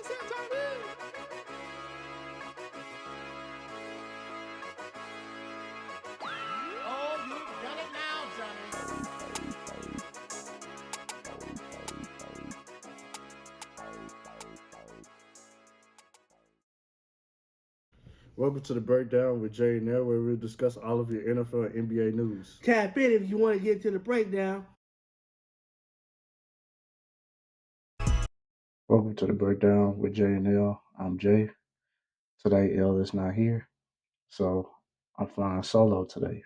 Oh, you've done it now, Johnny. Welcome to the breakdown with Jay and Nell, where we'll discuss all of your NFL and NBA news. Tap in if you want to get to the breakdown. Welcome to the breakdown with Jay and Nell. I'm Jay. Today, L is not here, so I'm flying solo today.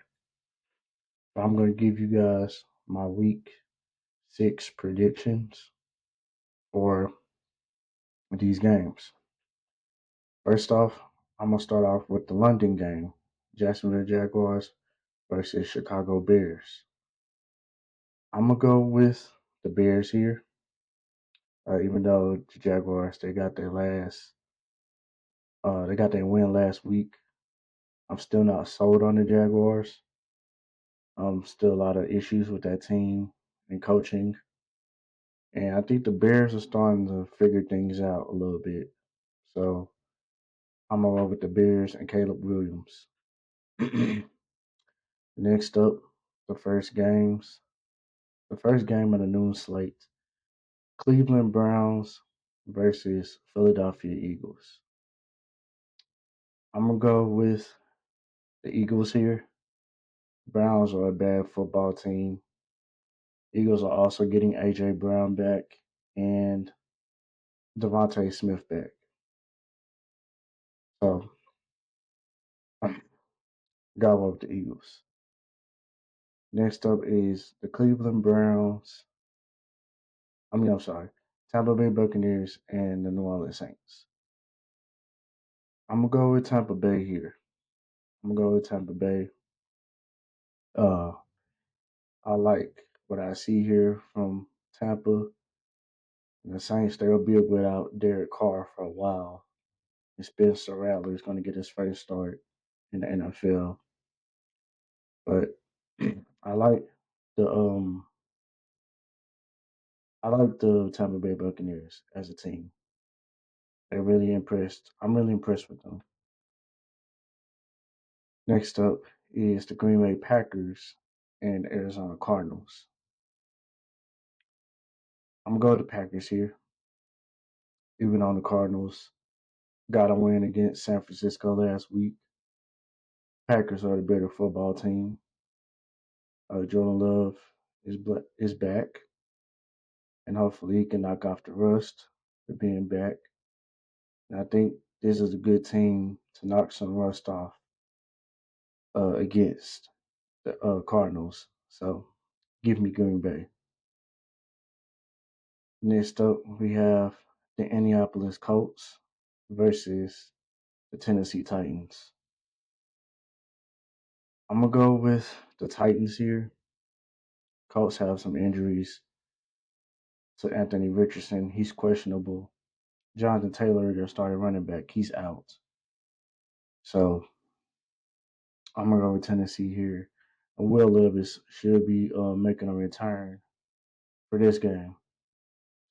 I'm going to give you guys my week 6 predictions for these games. First off, I'm going to start off with the London game, Jacksonville Jaguars versus Chicago Bears. I'm going to go with the Bears here, even though the Jaguars, they got their win last week. I'm still not sold on the Jaguars. Still a lot of issues with that team and coaching. And I think the Bears are starting to figure things out a little bit. So I'm gonna roll with the Bears and Caleb Williams. Next up, the first game of the noon slate. Cleveland Browns versus Philadelphia Eagles. I'm gonna go with the Eagles here. Browns are a bad football team. Eagles are also getting AJ Brown back and Devontae Smith back. So go with the Eagles. Next up is the Cleveland Browns. I'm sorry, Tampa Bay Buccaneers and the New Orleans Saints. I'm gonna go with Tampa Bay here. I'm gonna go with Tampa Bay. Uh, I like what I see here from Tampa. And the Saints, they'll be without Derek Carr for a while. And Spencer Rattler is going to get his first start in the NFL. But I like the Tampa Bay Buccaneers as a team. They're really impressed. I'm really impressed with them. Next up is the Green Bay Packers and Arizona Cardinals. I'm gonna go with the Packers here, even on the Cardinals got a win against San Francisco last week. Packers are the better football team. Jordan Love is back, and hopefully he can knock off the rust of being back. And I think this is a good team to knock some rust off against the Cardinals. So give me Green Bay. Next up, we have the Indianapolis Colts versus the Tennessee Titans. I'm going to go with the Titans here. Colts have some injuries to Anthony Richardson. He's questionable. Jonathan Taylor, their starting running back, he's out. So I'm going to go with Tennessee here. And Will Levis should be making a return for this game.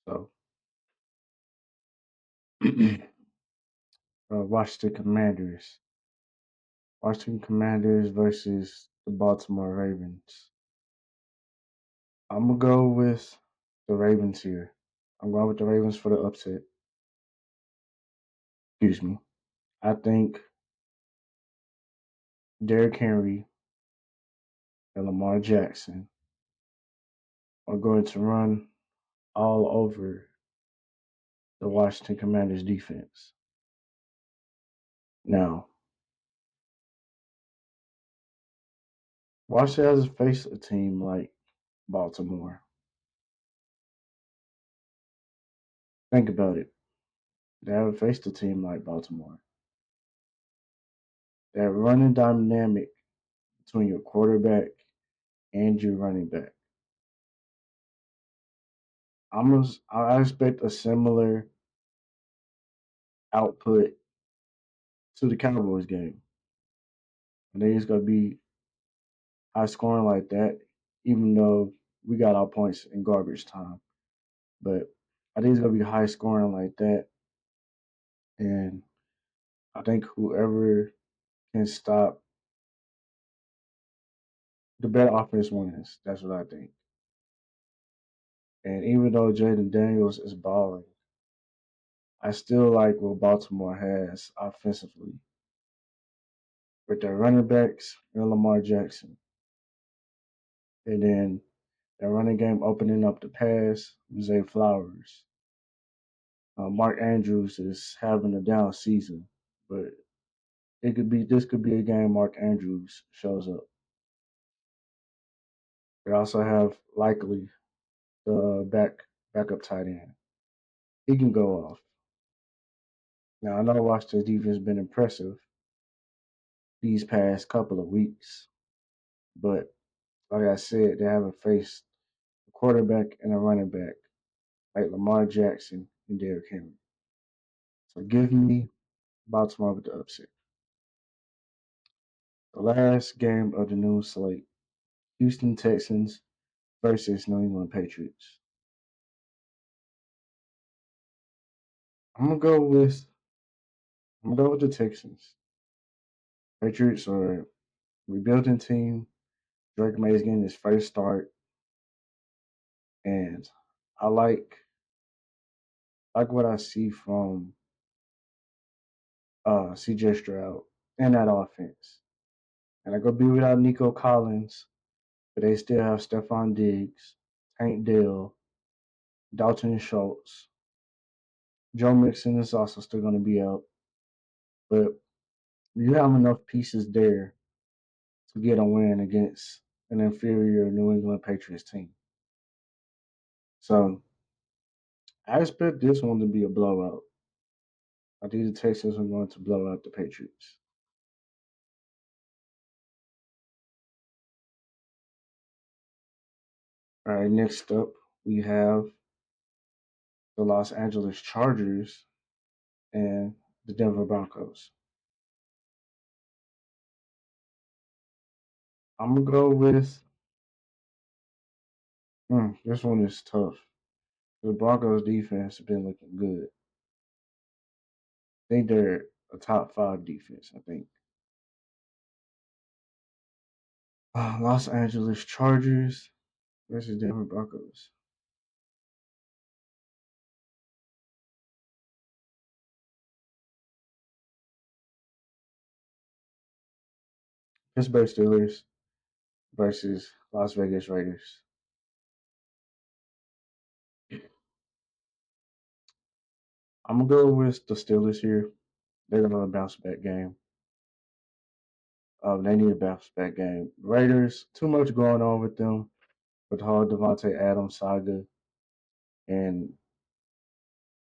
So Washington Commanders. Washington Commanders versus the Baltimore Ravens. I'm gonna go with the Ravens here. I'm going with the Ravens for the upset. Excuse me. I think Derrick Henry and Lamar Jackson are going to run all over the Washington Commanders defense. Now, Washington hasn't faced a team like Baltimore. Think about it. They haven't faced a team like Baltimore. That running dynamic between your quarterback and your running back. I expect a similar output to the Cowboys game. I think it's gonna be high scoring like that, even though we got our points in garbage time. But I think it's gonna be high scoring like that. And I think whoever can stop the better offense wins. That's what I think. And even though Jaden Daniels is balling, I still like what Baltimore has offensively with their running backs and Lamar Jackson. And then their running game opening up the pass, Zay Flowers. Mark Andrews is having a down season, but this could be a game Mark Andrews shows up. They also have likely the backup tight end. He can go off. Now I know Washington's defense has been impressive these past couple of weeks, but like I said, they haven't faced a quarterback and a running back like Lamar Jackson and Derrick Henry. So give me Baltimore with the upset. The last game of the noon slate: Houston Texans versus New England Patriots. I'm gonna go with the Texans. Patriots are a rebuilding team. Drake May is getting his first start, and I like what I see from CJ Stroud and that offense. And I go be without Nico Collins, but they still have Stephon Diggs, Tank Dell, Dalton Schultz. Joe Mixon is also still going to be out, but you have enough pieces there to get a win against an inferior New England Patriots team. So I expect this one to be a blowout. I think the Texans are going to blow out the Patriots. All right, next up we have the Los Angeles Chargers and the Denver Broncos. I'm gonna go with this one is tough. The Broncos defense has been looking good. I think they're a top 5 defense, I think. Los Angeles Chargers versus Denver Broncos. Pittsburgh Steelers versus Las Vegas Raiders. I'm gonna go with the Steelers here. They're gonna have a bounce back game. They need a bounce back game. Raiders, too much going on with them with the whole Devontae Adams saga and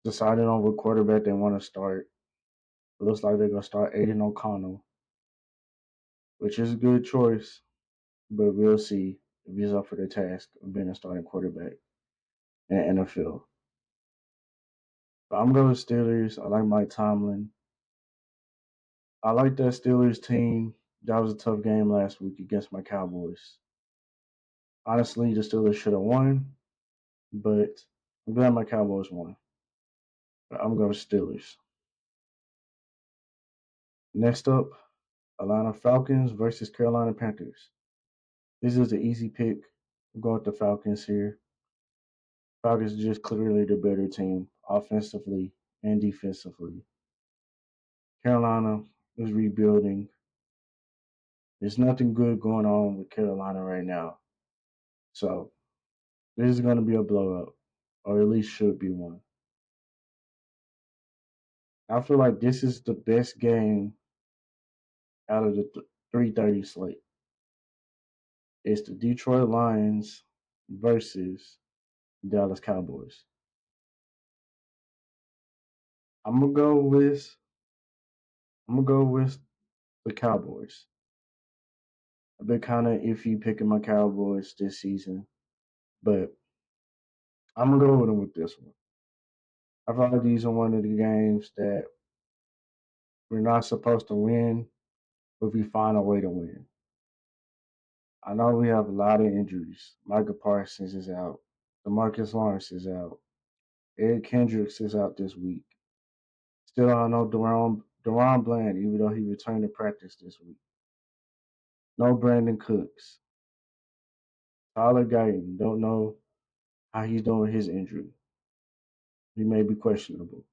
deciding on what quarterback they want to start. It looks like they're gonna start Aiden O'Connell, which is a good choice, but we'll see if he's up for the task of being a starting quarterback in the NFL. But I'm going with Steelers. I like Mike Tomlin. I like that Steelers team. That was a tough game last week against my Cowboys. Honestly, the Steelers should have won, but I'm glad my Cowboys won. But I'm going with Steelers. Next up, Atlanta Falcons versus Carolina Panthers. This is an easy pick. I'm going with the Falcons here. Falcons are just clearly the better team, offensively and defensively. Carolina is rebuilding. There's nothing good going on with Carolina right now. So this is going to be a blowout, or at least should be one. I feel like this is the best game out of the 3:30 slate. It's the Detroit Lions versus Dallas Cowboys. I'm gonna go with the Cowboys. I've been kind of iffy picking my Cowboys this season, but I'm gonna go with them with this one. I feel like these are one of the games that we're not supposed to win, but we find a way to win. I know we have a lot of injuries. Micah Parsons is out. DeMarcus Lawrence is out. Eric Kendricks is out this week. Still don't know Deron Bland, even though he returned to practice this week. No Brandon Cooks. Tyler Guyton, don't know how he's doing with his injury. He may be questionable.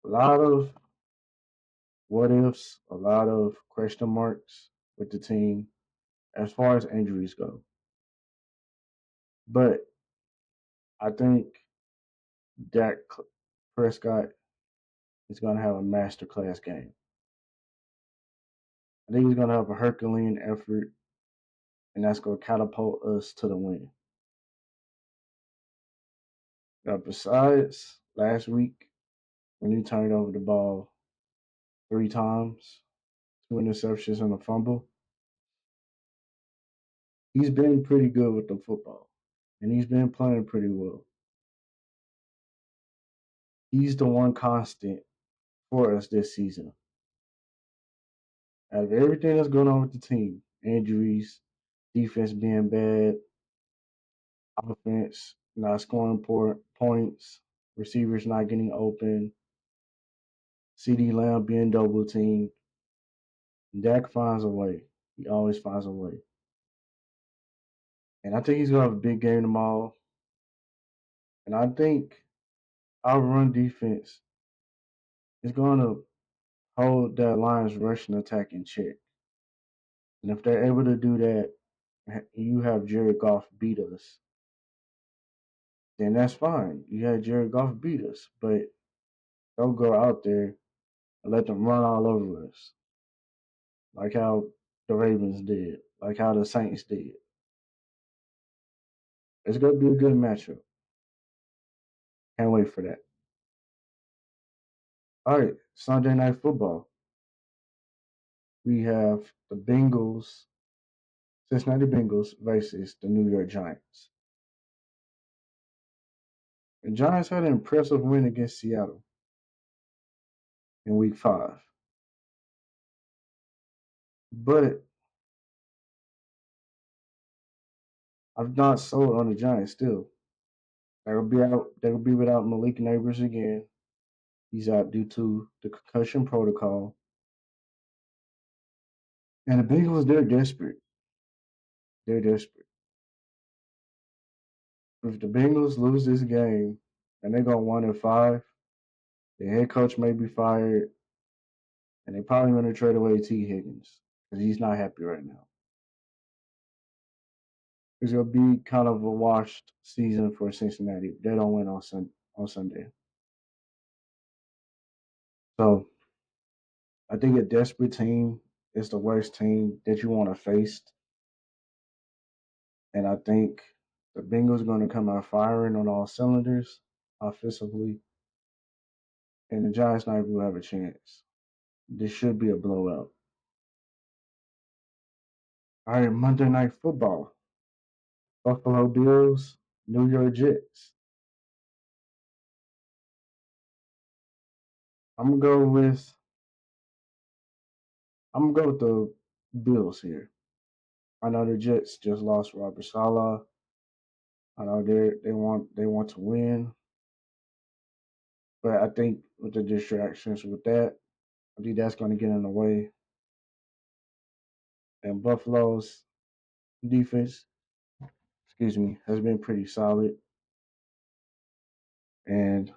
A lot of what ifs, a lot of question marks with the team as far as injuries go. But I think Dak Prescott is going to have a masterclass game. I think he's going to have a Herculean effort, and that's going to catapult us to the win. Now, besides last week when he turned over the ball 3 times, 2 interceptions and a fumble, he's been pretty good with the football, and he's been playing pretty well. He's the one constant for us this season. Out of everything that's going on with the team, injuries, defense being bad, offense not scoring points, receivers not getting open, CeeDee Lamb being double teamed, Dak finds a way. He always finds a way. And I think he's going to have a big game tomorrow. And I think our run defense is going to hold that Lions rushing attack in check. And if they're able to do that, you have Jared Goff beat us, then that's fine. You had Jared Goff beat us, but don't go out there and let them run all over us, like how the Ravens did, like how the Saints did. It's going to be a good matchup. Can't wait for that. All right, Sunday Night Football. We have the Cincinnati Bengals versus the New York Giants. The Giants had an impressive win against Seattle in Week 5. But I'm not sold on the Giants still. They will be without Malik Neighbors again. He's out due to the concussion protocol. And the Bengals, they're desperate. They're desperate. If the Bengals lose this game and they go 1-5, the head coach may be fired, and they're probably going to trade away T. Higgins because he's not happy right now. It's going to be kind of a washed season for Cincinnati if they don't win on Sunday. So I think a desperate team is the worst team that you want to face. And I think the Bengals are going to come out firing on all cylinders offensively. And the Giants not even have a chance. This should be a blowout. All right, Monday Night Football. Buffalo Bills, New York Jets. I'm gonna go with the Bills here. I know the Jets just lost Robert Saleh. I know they want to win, but I think with the distractions with that, I think that's going to get in the way. And Buffalo's defense, has been pretty solid. And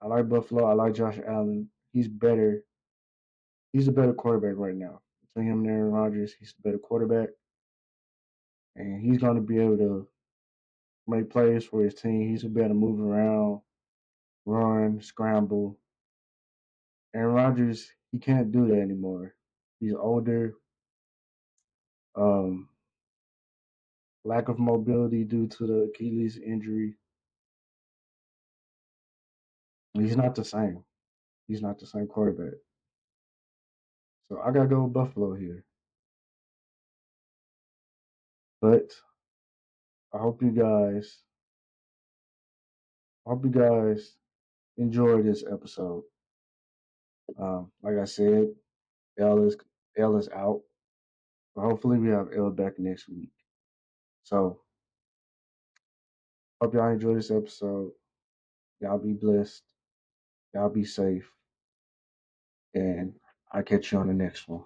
I like Buffalo. I like Josh Allen. He's better. He's a better quarterback right now. Between him and Aaron Rodgers, he's the better quarterback. And he's going to be able to make plays for his team. He's going to be able to move around, run, scramble. Aaron Rodgers, he can't do that anymore. He's older. Um, lack of mobility due to the Achilles injury. He's not the same. He's not the same quarterback. So I gotta go with Buffalo here. But I hope you guys enjoy this episode. Like I said, L is L is out. But hopefully we have L back next week. So hope y'all enjoy this episode. Y'all be blessed. Y'all be safe, and I'll catch you on the next one.